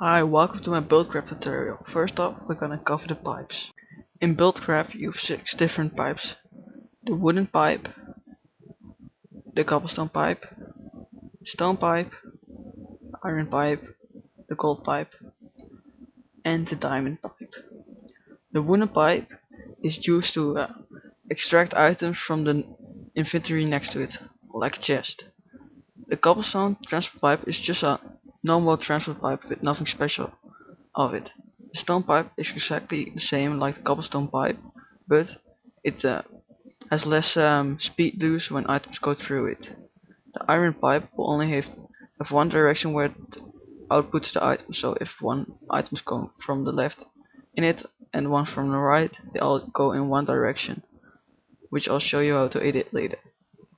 Hi, welcome to my buildcraft tutorial. First off, we're gonna cover the pipes. In buildcraft you have 6 different pipes. The wooden pipe, the cobblestone pipe, stone pipe, iron pipe, the gold pipe, and the diamond pipe. The wooden pipe is used to extract items from the inventory next to it, like a chest. The cobblestone transport pipe is just a normal transport pipe with nothing special of it. The stone pipe is exactly the same like the cobblestone pipe, but it has less speed loss when items go through it. The iron pipe will only have one direction where it outputs the item, so if one item is going from the left in it and one from the right, they all go in one direction, which I'll show you how to edit later.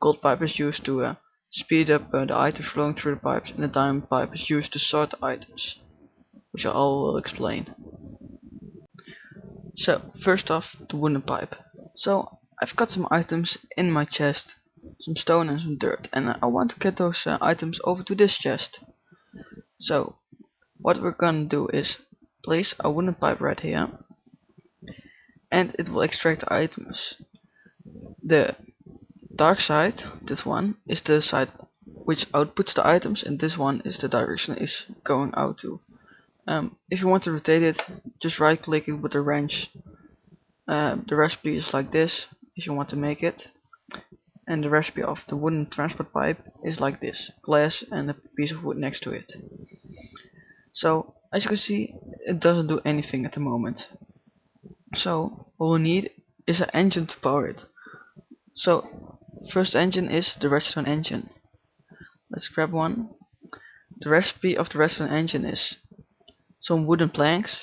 Gold pipe is used to speed up the items flowing through the pipes, and the diamond pipe is used to sort the items, which I will explain. So, first off, the wooden pipe. So, I've got some items in my chest, some stone and some dirt, and I want to get those items over to this chest. So, what we're gonna do is place a wooden pipe right here, and it will extract the items. The dark side, this one, is the side which outputs the items, and this one is the direction it's going out to. If you want to rotate it, just right click it with the wrench. The recipe is like this if you want to make it, and the recipe of the wooden transport pipe is like this: glass and a piece of wood next to it. So as you can see, it doesn't do anything at the moment. So what we need is an engine to power it. So first engine is the redstone engine. Let's grab one. The recipe of the redstone engine is some wooden planks,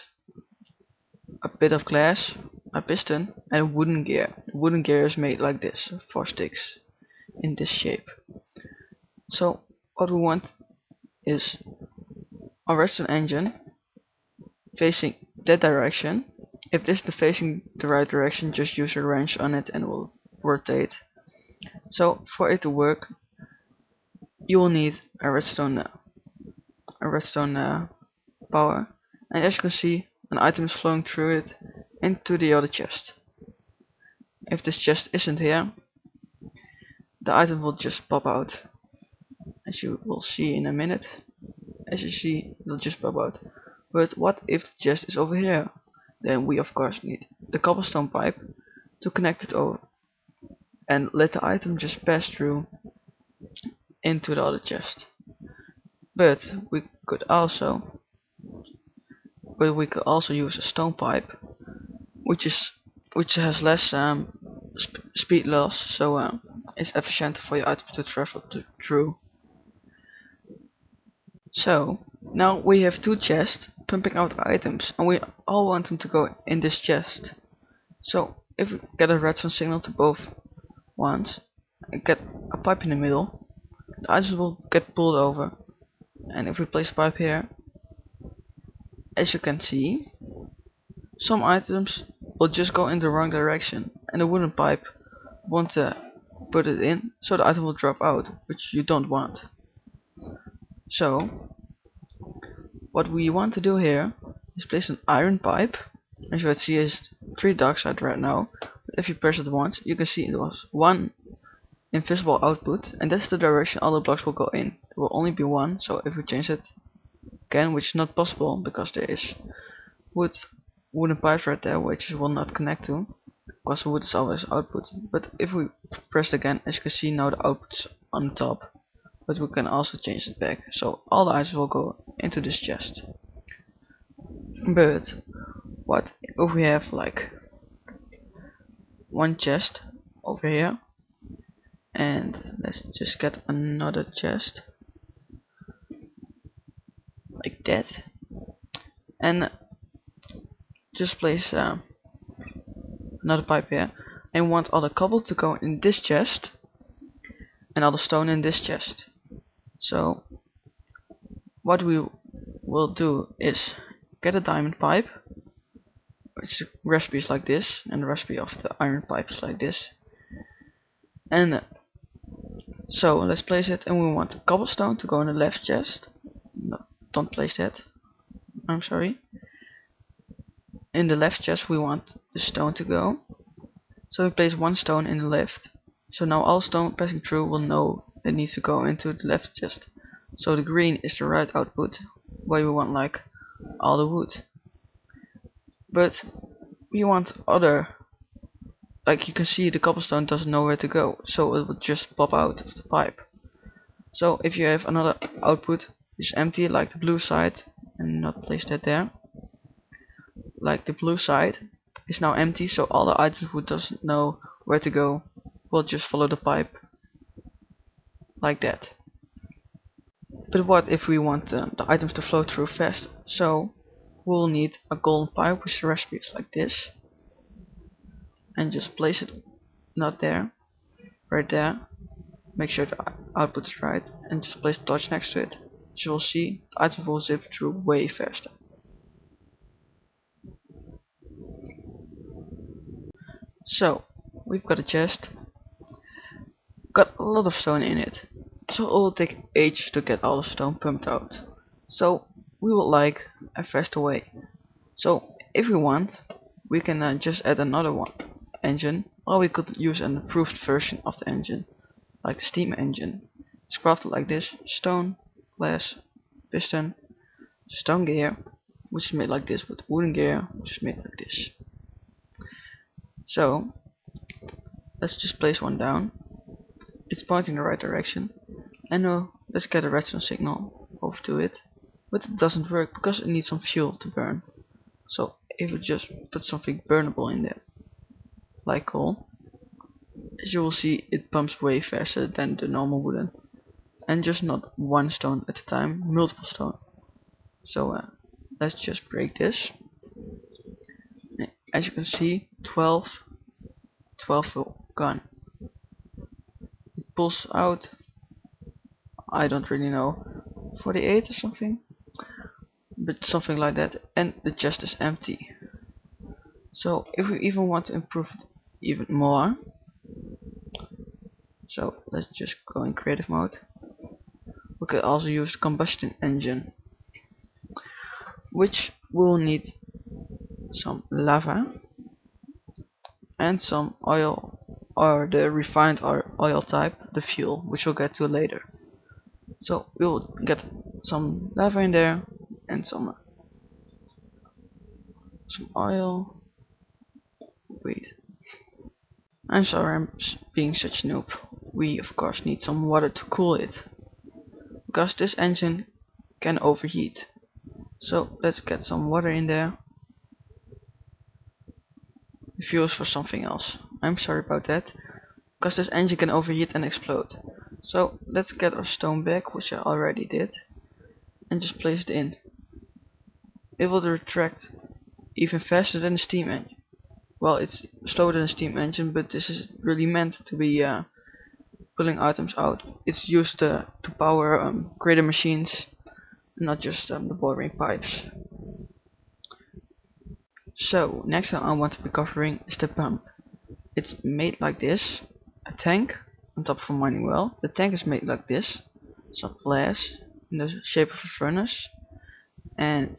a bit of glass, a piston, and a wooden gear. The wooden gear is made like this, 4 sticks in this shape. So what we want is a redstone engine facing that direction. If this is facing the right direction, just use a wrench on it and it will rotate. So for it to work, you will need a redstone power, and as you can see, an item is flowing through it into the other chest. If this chest isn't here, the item will just pop out, as you will see in a minute. As you see, it will just pop out. But what if the chest is over here? Then we of course need the cobblestone pipe to connect it over and let the item just pass through into the other chest. But we could also use a stone pipe, which has less speed loss, so it's efficient for your items to travel through. So now we have 2 chests pumping out items, and we all want them to go in this chest. So if we get a redstone signal to both ones and get a pipe in the middle, the items will get pulled over. And if we place a pipe here, as you can see, some items will just go in the wrong direction, and the wooden pipe won't put it in, so the item will drop out, which you don't want. So what we want to do here is place an iron pipe. As you can see, is 3 dark side right now, but if you press it once, you can see it was 1 invisible output, and that's the direction all the blocks will go in. There will only be 1, so if we change it again, which is not possible because there is wooden pipes right there which it will not connect to, because wood is always output. But if we press it again, as you can see, now the output's on the top, but we can also change it back, so all the items will go into this chest. But what if we have like one chest over here, and let's just get another chest like that, and just place another pipe here, and want all the cobble to go in this chest and all the stone in this chest. So what we will do is get a diamond pipe, which recipe is like this, and the recipe of the iron pipe is like this. And so let's place it, and we want cobblestone to go in the left chest. No, don't place that. I'm sorry. In the left chest we want the stone to go. So we place one stone in the left. So now all stone passing through will know it needs to go into the left chest. So the green is the right output, where we want like all the wood. But we want other, like you can see the cobblestone doesn't know where to go, so it would just pop out of the pipe. So if you have another output which is empty, like the blue side, and not place that there, like the blue side is now empty, so all the items who doesn't know where to go will just follow the pipe like that. But what if we want the items to flow through fast? So we'll need a golden pipe with the recipes like this, and just place it not there, right there. Make sure the output is right, and just place the torch next to it. So you'll see the items will zip through way faster. So we've got a chest, got a lot of stone in it, so it will take ages to get all the stone pumped out. So we would like a faster way. So if we want, we can just add another engine, or we could use an improved version of the engine, like the steam engine. It's crafted like this: stone, glass, piston, stone gear, which is made like this, with wooden gear, which is made like this. So let's just place one down. It's pointing the right direction, and let's get a redstone signal over to it. But it doesn't work because it needs some fuel to burn. So if we just put something burnable in there, like coal, as you will see, it pumps way faster than the normal wooden, and just not one stone at a time, multiple stone. So let's just break this. As you can see, 12 gone. It pulls out, I don't really know, 48 or something, but something like that, and the chest is empty. So if we even want to improve it even more, so let's just go in creative mode. We could also use the combustion engine, which will need some lava and some oil, or the refined oil type, the fuel, which we'll get to later. So we'll get some lava in there and some oil. Wait, I'm sorry, I'm being such a noob. We of course need some water to cool it, because this engine can overheat. So let's get some water in there. The fuel is for something else. I'm sorry about that, because this engine can overheat and explode. So let's get our stone back, which I already did, and just place it in. It will retract even faster than the steam engine. Well, it's slower than a steam engine, but this is really meant to be pulling items out. It's used to power greater machines, not just the boring pipes. So next thing I want to be covering is the pump. It's made like this: a tank on top of a mining well. The tank is made like this: some glass in the shape of a furnace, and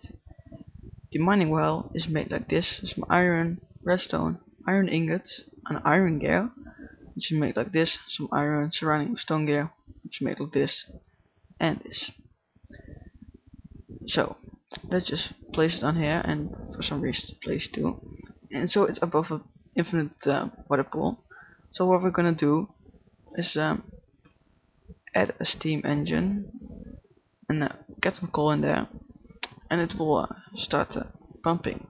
the mining well is made like this: some iron, redstone, iron ingots, an iron gear, which is made like this, some iron surrounding with stone gear, which is made like this, and this. So let's just place it on here, and for some reason place 2, and so it's above an infinite water pool. So what we're gonna do is add a steam engine and get some coal in there, and it will start pumping.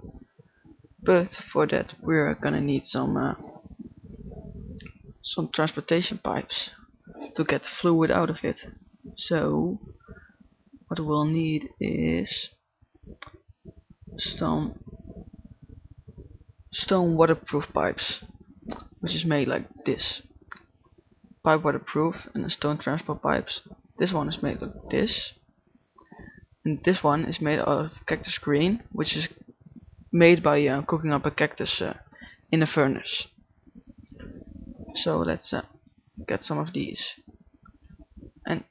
But for that we're gonna need some transportation pipes to get fluid out of it. So what we'll need is stone waterproof pipes, which is made like this: pipe waterproof, and the stone transport pipes. This one is made like this, and this one is made out of cactus green, which is made by cooking up a cactus in a furnace. So let's get some of these, and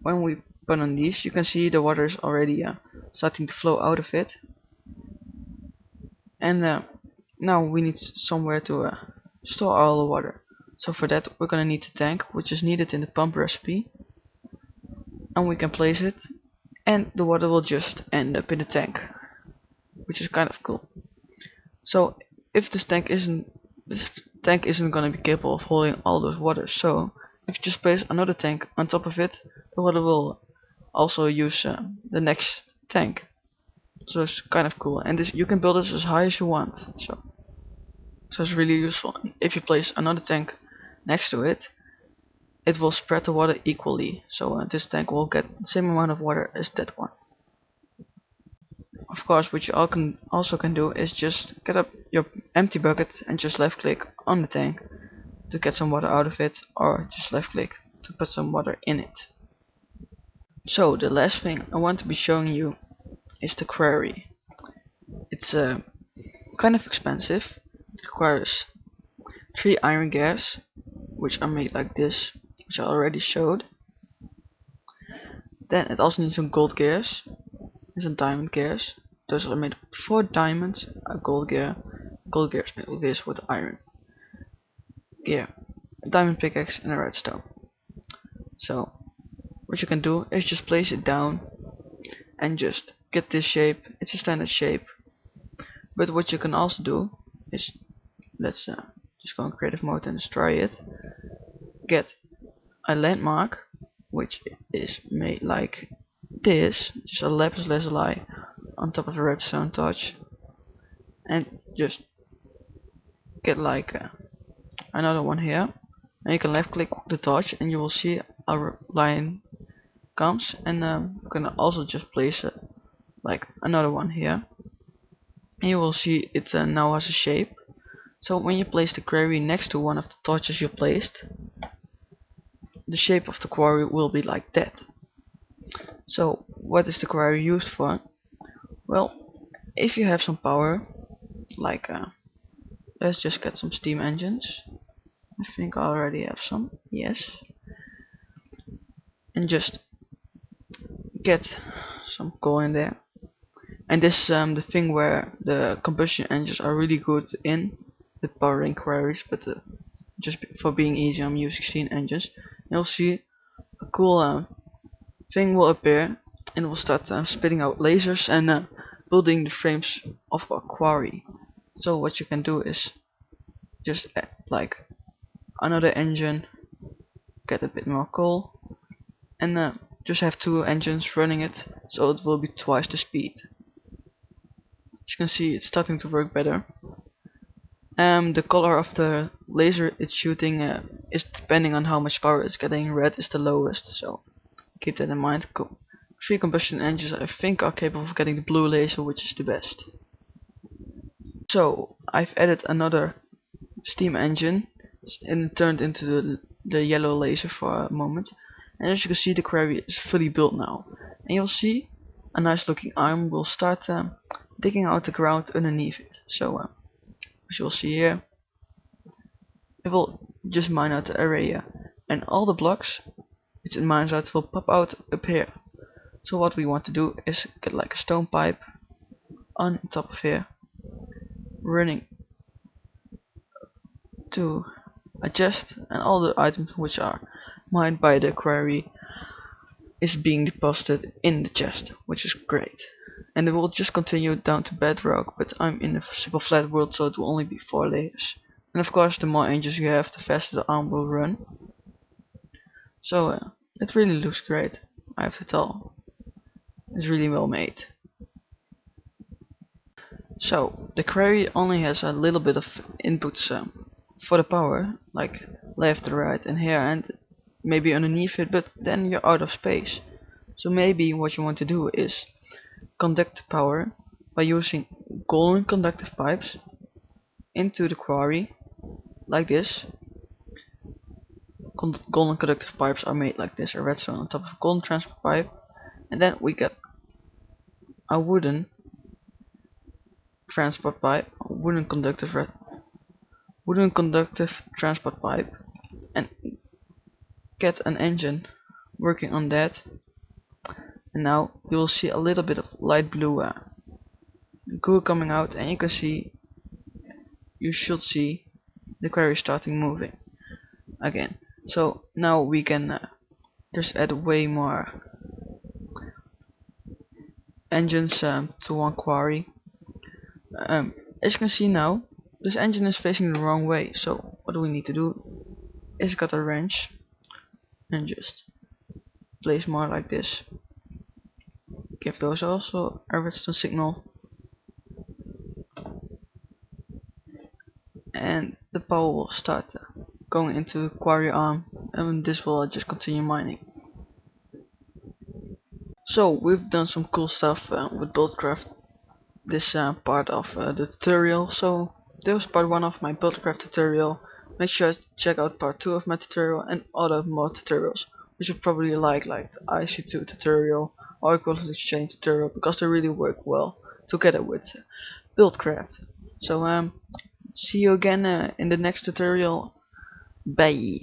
when we put on these, you can see the water is already starting to flow out of it. And now we need somewhere to store all the water. So for that we're gonna need the tank, which is needed in the pump recipe, and we can place it, and the water will just end up in the tank, which is kind of cool. So if this tank isn't gonna be capable of holding all those water, so if you just place another tank on top of it, the water will also use the next tank. So it's kind of cool, and you can build this as high as you want. So it's really useful. If you place another tank next to it, it will spread the water equally. So this tank will get the same amount of water as that one. Of course, what you also can do is just get up your empty bucket and just left click on the tank to get some water out of it, or just left click to put some water in it. So the last thing I want to be showing you is the quarry. It's kind of expensive. It requires 3 iron gears, which are made like this, which I already showed. Then it also needs some gold gears and some diamond gears. Those are made of 4 diamonds, a gold gear. Gold gear is made like this with iron gear, a diamond pickaxe, and a redstone. So what you can do is just place it down and just get this shape. It's a standard shape. But what you can also do is, let's just go in creative mode and destroy it. Get a landmark, which is made like this, just a lapis lazuli on top of a redstone torch, and just get like another one here, and you can left click the torch and you will see our line comes, and you can also just place like another one here, and you will see it now has a shape. So when you place the quarry next to one of the torches you placed, the shape of the quarry will be like that. So what is the quarry used for? Well, if you have some power, like let's just get some steam engines. I think I already have some, yes. And just get some coal in there. And this is the thing where the combustion engines are really good in with powering quarries, but just for being easy I'm using steam engines. You'll see a cool thing will appear, and it will start spitting out lasers and building the frames of a quarry. So what you can do is just add like another engine, get a bit more coal, and just have 2 engines running it, so it will be twice the speed. As you can see, it's starting to work better. The color of the laser it's shooting is depending on how much power it's getting. Red is the lowest, so keep that in mind. 3 combustion engines I think are capable of getting the blue laser, which is the best. So I've added another steam engine and turned into the yellow laser for a moment, and as you can see the quarry is fully built now, and you'll see a nice looking arm will start digging out the ground underneath it. So as you'll see here, it will just mine out the area, and all the blocks which it mines out will pop out up here. So what we want to do is get like a stone pipe on top of here, running to a chest, and all the items which are mined by the quarry is being deposited in the chest, which is great. And it will just continue down to bedrock, but I'm in a super flat world, so it will only be 4 layers. And of course the more engines you have, the faster the arm will run. So it really looks great, I have to tell. It's really well made. So the quarry only has a little bit of inputs for the power, like left, right and here and maybe underneath it, but then you're out of space. So maybe what you want to do is conduct power by using golden conductive pipes into the quarry like this. Golden conductive pipes are made like this, a redstone on top of a golden transport pipe, and then we get a wooden transport pipe, wooden conductive transport pipe, and get an engine working on that. And now you will see a little bit of light blue goo coming out, and you should see the quarry starting moving again. So now we can just add way more engines to one quarry. As you can see now, this engine is facing the wrong way, so what we need to do is got a wrench and just place more like this. Give those also a redstone signal, and the power will start going into the quarry arm, and this will just continue mining. So we've done some cool stuff with buildcraft this part of the tutorial. So that was part 1 of my buildcraft tutorial. Make sure to check out part 2 of my tutorial and other more tutorials which you probably like the IC2 tutorial or equivalent exchange tutorial, because they really work well together with buildcraft. So see you again in the next tutorial. Bye.